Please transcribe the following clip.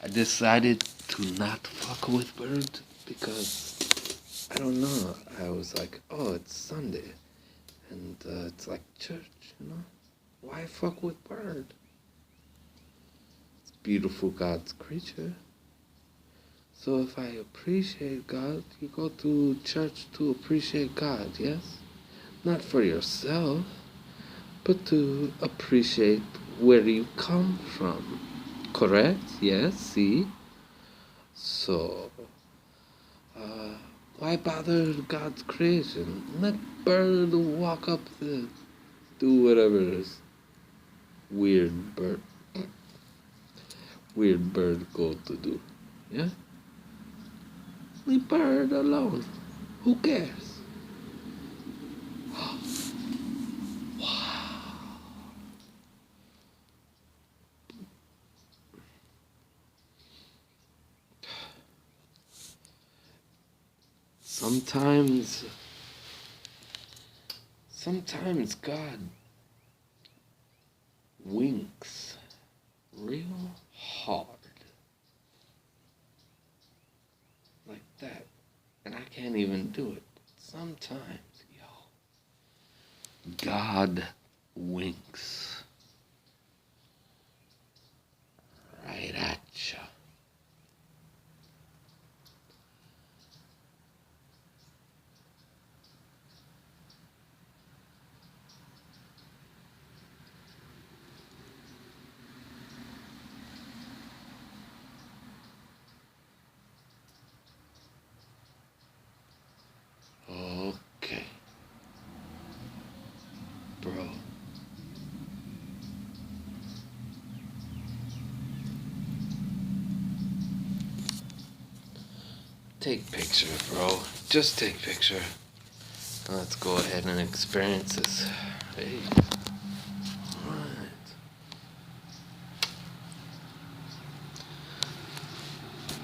I decided to not fuck with Bird because I don't know. I was like, oh, it's Sunday, and it's like church, you know. Why fuck with Bird? It's beautiful God's creature. So if I appreciate God, you go to church to appreciate God, yes? Not for yourself, but to appreciate where you come from. Correct? Yes, see? So, why bother God's creation? Let Bird walk up the, do whatever this weird bird, weird bird go to do. Yeah? Leave Bird alone. Who cares? Sometimes God winks real hard. Like that. And I can't even do it. Sometimes, God winks right at you. Okay. Bro. Take picture, bro. Just take picture. Let's go ahead and experience this. Hey.